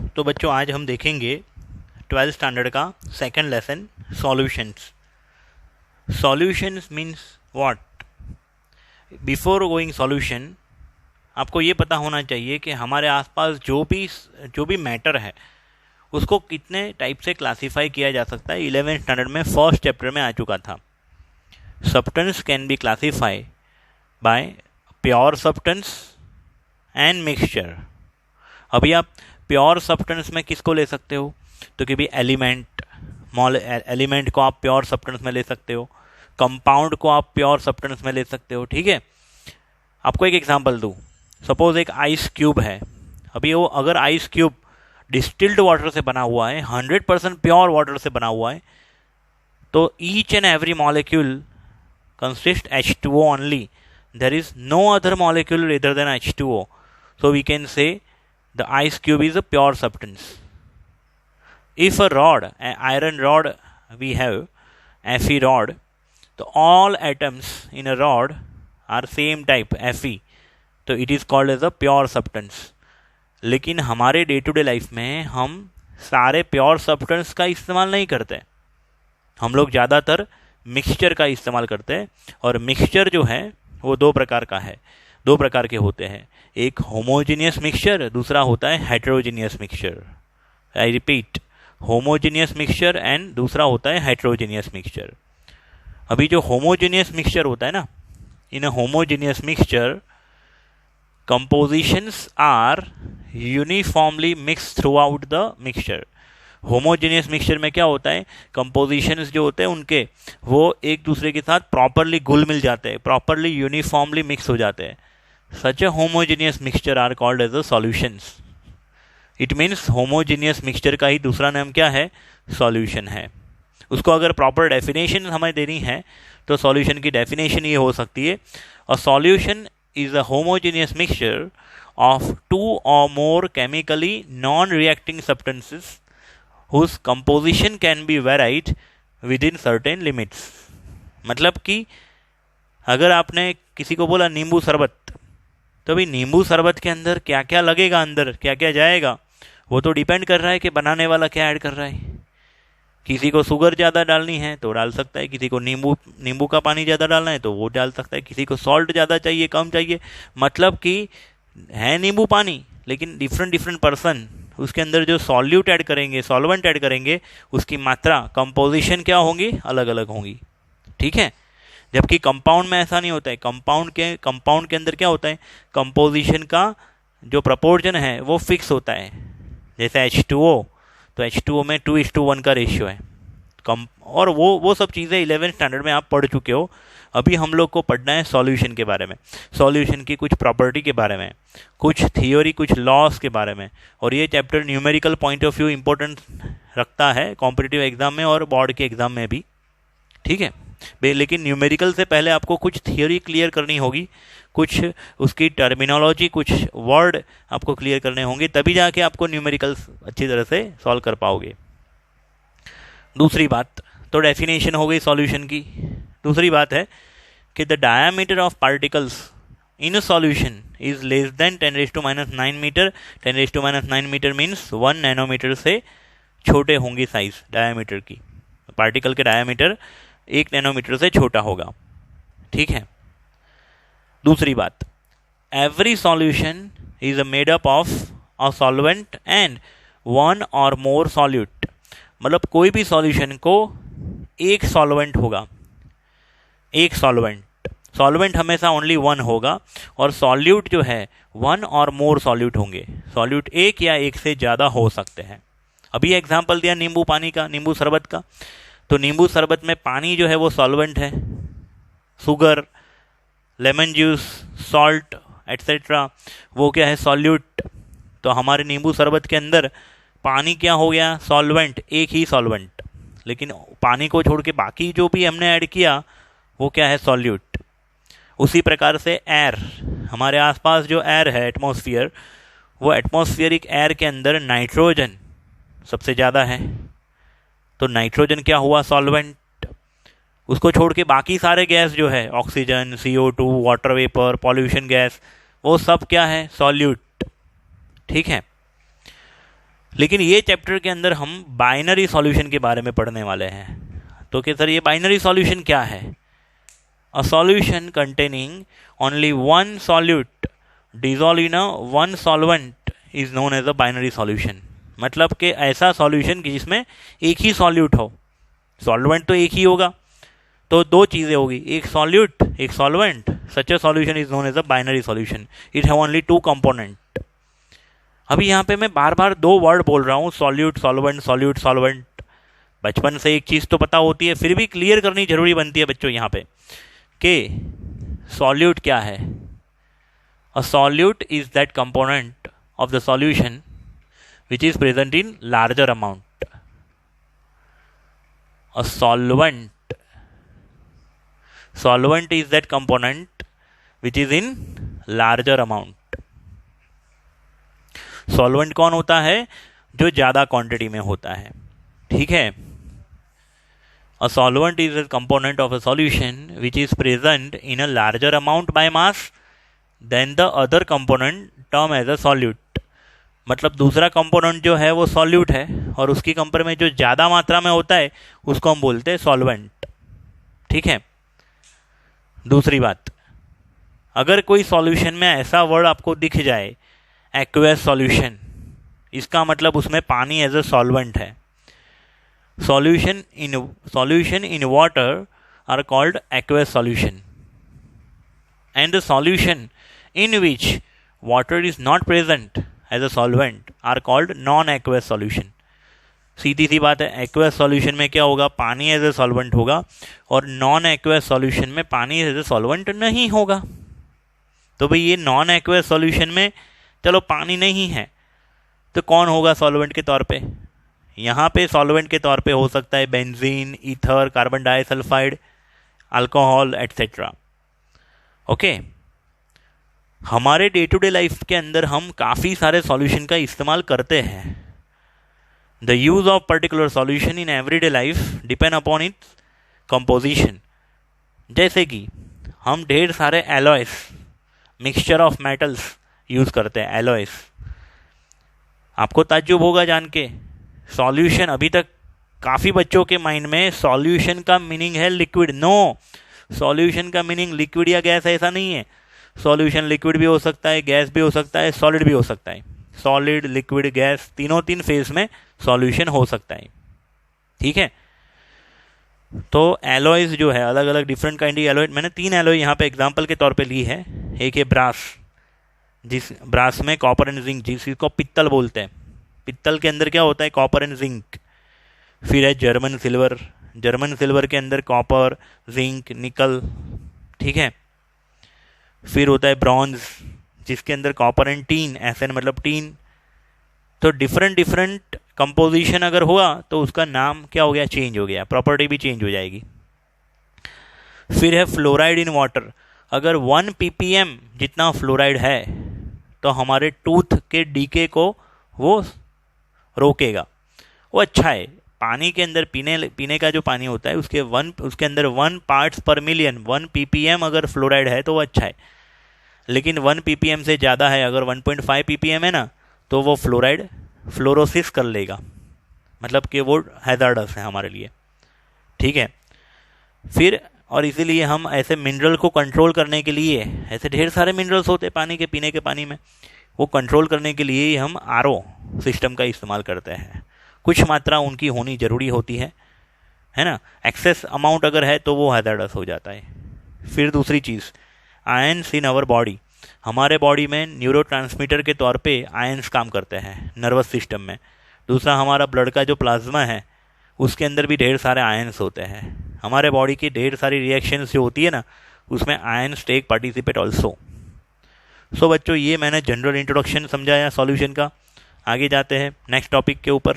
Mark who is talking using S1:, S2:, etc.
S1: तो बच्चों आज हम देखेंगे 12th स्टैंडर्ड का second lesson solutions. Solutions means what? Before going solution आपको ये पता होना चाहिए कि हमारे आसपास जो भी मैटर है उसको कितने टाइप से क्लासीफाई किया जा सकता है। 11th स्टैंडर्ड में फर्स्ट चैप्टर में आ चुका था। Substance can be classified by pure substance and mixture. अभी आप प्योर सब्सटेंस में किसको ले सकते हो? तो कि भी एलिमेंट को आप प्योर सब्सटेंस में ले सकते हो, कंपाउंड को आप प्योर सब्सटेंस में ले सकते हो। ठीक है, आपको एक एग्जांपल दूं। सपोज एक आइस क्यूब है। अभी वो अगर आइस क्यूब डिस्टिल्ड वाटर से बना हुआ है, 100% प्योर वाटर से बना हुआ है, तो each and every molecule consist H2O only. There is no other molecule rather than H2O, so we can say the ice cube is a pure substance. If a rod, an iron rod we have, Fe rod, so all atoms in a rod are same type Fe, तो it is called as a pure substance. लेकिन हमारे day to day life में हम सारे pure substance का इस्तेमाल नहीं करते। हम लोग ज़्यादातर मिक्सचर का इस्तेमाल करते हैं, और मिक्सचर जो है वो दो प्रकार के होते हैं। एक होमोजीनियस मिक्सचर, दूसरा होता है heterogeneous mixture. I repeat, homogeneous mixture and दूसरा होता है हेटेरोजीनियस मिक्सचर। अभी जो होमोजीनियस मिक्सचर होता है ना, in a homogeneous mixture compositions are uniformly mix throughout the mixture. Homogeneous mixture में क्या होता है, कंपोजिशंस जो होते हैं उनके वो एक दूसरे के साथ प्रॉपरली घुल मिल जाते हैं, प्रॉपरली यूनिफॉर्मली मिक्स हो जाते हैं। Such a homogeneous mixture are called as a solutions. It means homogeneous mixture का ही दूसरा नाम क्या है? सॉल्यूशन है। उसको अगर प्रॉपर डेफिनेशन हमें देनी है तो सॉल्यूशन की डेफिनेशन ये हो सकती है, a solution is a homogeneous mixture of 2 or more chemically non-reacting substances whose composition can be varied within certain limits। मतलब कि अगर आपने किसी को बोला नींबू शरबत, तो भाई नींबू शरबत के अंदर क्या क्या लगेगा, अंदर क्या क्या जाएगा, वो तो डिपेंड कर रहा है कि बनाने वाला क्या ऐड कर रहा है। किसी को शुगर ज़्यादा डालनी है तो डाल सकता है, किसी को नींबू का पानी ज़्यादा डालना है तो वो डाल सकता है, किसी को सॉल्ट ज़्यादा चाहिए कम चाहिए। मतलब कि है नींबू पानी, लेकिन डिफरेंट पर्सन उसके अंदर जो सॉल्यूट ऐड करेंगे, सॉल्वेंट ऐड करेंगे, उसकी मात्रा, कंपोजिशन क्या होंगी, अलग अलग होंगी। ठीक है, जबकि कंपाउंड में ऐसा नहीं होता है। कंपाउंड के अंदर क्या होता है, कंपोजिशन का जो प्रपोर्शन है वो फिक्स होता है। जैसे H2O, तो H2O में 2:1 का रेशियो है। और वो सब चीज़ें 11th स्टैंडर्ड में आप पढ़ चुके हो। अभी हम लोग को पढ़ना है सॉल्यूशन के बारे में, सॉल्यूशन की कुछ प्रॉपर्टी के बारे में, कुछ थियोरी, कुछ लॉस के बारे में। और ये chapter numerical point of view important रखता है कॉम्पिटिटिव एग्जाम में और बोर्ड के एग्जाम में भी। ठीक है, लेकिन न्यूमेरिकल से पहले आपको कुछ थियोरी क्लियर करनी होगी, कुछ उसकी टर्मिनोलॉजी, कुछ वर्ड आपको क्लियर करने होंगे, तभी जाके आपको न्यूमेरिकल अच्छी तरह से सॉल्व कर पाओगे। दूसरी बात तो डेफिनेशन हो गई सॉल्यूशन की। दूसरी बात है कि the diameter of particles in a solution is less than 10⁻⁹ metre. 10⁻⁹ metre means 1 nanometre से छोटे होंगी साइज डायामीटर की। पार्टिकल के डायामीटर 1 नैनोमीटर से छोटा होगा। ठीक है, दूसरी बात, every solution is made up of a solvent and 1 or more solute. मतलब कोई भी सॉल्यूशन को एक सॉल्वेंट होगा, एक सॉल्वेंट हमेशा ओनली 1 होगा, और सॉल्यूट जो है 1 or more सॉल्यूट होंगे। सॉल्यूट एक या एक से ज़्यादा हो सकते हैं। अभी एग्जाम्पल दिया नींबू पानी का, नींबू शरबत का, तो नींबू शरबत में पानी जो है वो सॉल्वेंट है, sugar, lemon juice, salt etcetera वो क्या है, सॉल्यूट। तो हमारे नींबू शरबत के अंदर पानी क्या हो गया, सॉल्वेंट, एक ही सॉल्वेंट। लेकिन पानी को छोड़ के बाकी जो भी हमने ऐड किया वो क्या है, सॉल्यूट। उसी प्रकार से एयर, हमारे आसपास जो एयर है एटमॉस्फेयर, वो एटमॉस्फेरिक एयर के अंदर नाइट्रोजन सबसे ज़्यादा है, तो नाइट्रोजन क्या हुआ, सॉल्वेंट। उसको छोड़ के बाकी सारे गैस जो है, oxygen, CO2, water vapour, pollution gas, वो सब क्या है, सॉल्यूट। ठीक है, लेकिन ये चैप्टर के अंदर हम बाइनरी सॉल्यूशन के बारे में पढ़ने वाले हैं। तो कि सर ये बाइनरी सॉल्यूशन क्या है? A solution containing only one solute dissolve in a one solvent is known as a binary solution. मतलब कि ऐसा सॉल्यूशन कि जिसमें एक ही सॉल्यूट हो, सॉल्वेंट तो एक ही होगा, तो दो चीज़ें होगी, एक सॉल्यूट एक solvent. Such a solution is known as a binary solution, it have only two component. अभी यहाँ पे मैं बार बार दो वर्ड बोल रहा हूँ, सॉल्यूट सॉल्वेंट, सॉल्यूट सॉल्वेंट। बचपन से एक चीज़ तो पता होती है, फिर भी क्लियर करनी जरूरी बनती है बच्चों यहाँ पे कि सॉल्यूट क्या है। अ solute is that component of the solution which is present in larger amount. A solvent is that component which is in larger amount. Solvent कौन होता है? जो ज़्यादा क्वांटिटी में होता है, ठीक है। A solvent is a component of a solution which is present in a larger amount by mass than the other component termed as a solute. मतलब दूसरा कंपोनेंट जो है वो सॉल्यूट है और उसकी कंपेयर में जो ज़्यादा मात्रा में होता है उसको हम बोलते हैं सॉल्वेंट, ठीक है। दूसरी बात, अगर कोई सॉल्यूशन में ऐसा वर्ड आपको दिख जाए एक्वेस सॉल्यूशन, इसका मतलब उसमें पानी एज अ सॉल्वेंट है। Solution in water are called aqueous solution and the solution in which water is not present as a solvent are called non aqueous solution. सीधी सी बात है, एक्वेस सॉल्यूशन में क्या होगा? पानी एज अ सॉल्वेंट होगा और नॉन एक्वेस सॉल्यूशन में पानी एज अ सॉल्वेंट नहीं होगा। तो भाई ये नॉन एक्वेस सॉल्यूशन में चलो पानी नहीं है तो कौन होगा सॉल्वेंट के तौर पे? यहाँ पे सॉल्वेंट के तौर पे हो सकता है benzene, ether, carbon disulphide, alcohol etcetera. Okay, हमारे डे टू डे लाइफ के अंदर हम काफ़ी सारे सॉल्यूशन का इस्तेमाल करते हैं। The use of particular solution in everyday life depend upon its composition. जैसे कि हम ढेर सारे Alois, mixture of metals use करते हैं, एलॉयस। आपको ताज्जुब होगा जान के, सॉल्यूशन अभी तक काफ़ी बच्चों के माइंड में सॉल्यूशन का मीनिंग है लिक्विड। नो, सॉल्यूशन का मीनिंग लिक्विड या गैस ऐसा नहीं है। सॉल्यूशन लिक्विड भी हो सकता है, गैस भी हो सकता है, सॉलिड भी हो सकता है। सॉलिड, लिक्विड, गैस, तीन फेज में सॉल्यूशन हो सकता है, ठीक है। तो एलॉयज जो है, अलग अलग डिफरेंट काइंड की एलॉय, मैंने 3 एलॉय यहाँ पे एग्जांपल के तौर पे ली है। एक है ब्रास, जिस ब्रास में कॉपर एंड जिंक, जिसको पित्तल बोलते हैं। पित्तल के अंदर क्या होता है? Copper and zinc. फिर है जर्मन सिल्वर, जर्मन सिल्वर के अंदर कॉपर, जिंक, निकल, ठीक है। फिर होता है ब्रॉन्ज, जिसके अंदर कॉपर एंड टीन, एफएन मतलब टीन। तो डिफरेंट कंपोजिशन अगर हुआ तो उसका नाम क्या हो गया? चेंज हो गया, प्रॉपर्टी भी चेंज हो जाएगी। फिर है फ्लोराइड इन वाटर। अगर 1 ppm जितना फ्लोराइड है तो हमारे टूथ के डीके को वो रोकेगा, वो अच्छा है। पानी के अंदर पीने का जो पानी होता है उसके अंदर 1 पार्ट्स पर मिलियन, 1 ppm अगर फ्लोराइड है तो वो अच्छा है। लेकिन 1 ppm से ज़्यादा है, अगर 1.5 ppm है ना, तो वो फ्लोराइड फ्लोरोसिस कर लेगा, मतलब कि वो हैजार्डस है हमारे लिए, ठीक है। फिर और इसीलिए हम ऐसे मिनरल को कंट्रोल करने के लिए, ऐसे ढेर सारे मिनरल्स होते हैं पानी के, पीने के पानी में, वो कंट्रोल करने के लिए ही हम RO सिस्टम का इस्तेमाल करते हैं। कुछ मात्रा उनकी होनी ज़रूरी होती है ना। एक्सेस अमाउंट अगर है तो वो हैजार्डस हो जाता है। फिर दूसरी चीज़, आयंस इन आवर बॉडी। हमारे बॉडी में न्यूरोट्रांसमीटर के तौर पे आयंस काम करते हैं नर्वस सिस्टम में। दूसरा, हमारा ब्लड का जो प्लाज्मा है उसके अंदर भी ढेर सारे आयंस होते हैं। हमारे बॉडी की ढेर सारी रिएक्शंस जो होती है ना, उसमें आयंस टेक पार्टिसिपेट ऑल्सो। सो बच्चों, ये मैंने जनरल इंट्रोडक्शन समझाया सॉल्यूशन का। आगे जाते हैं नेक्स्ट टॉपिक के ऊपर।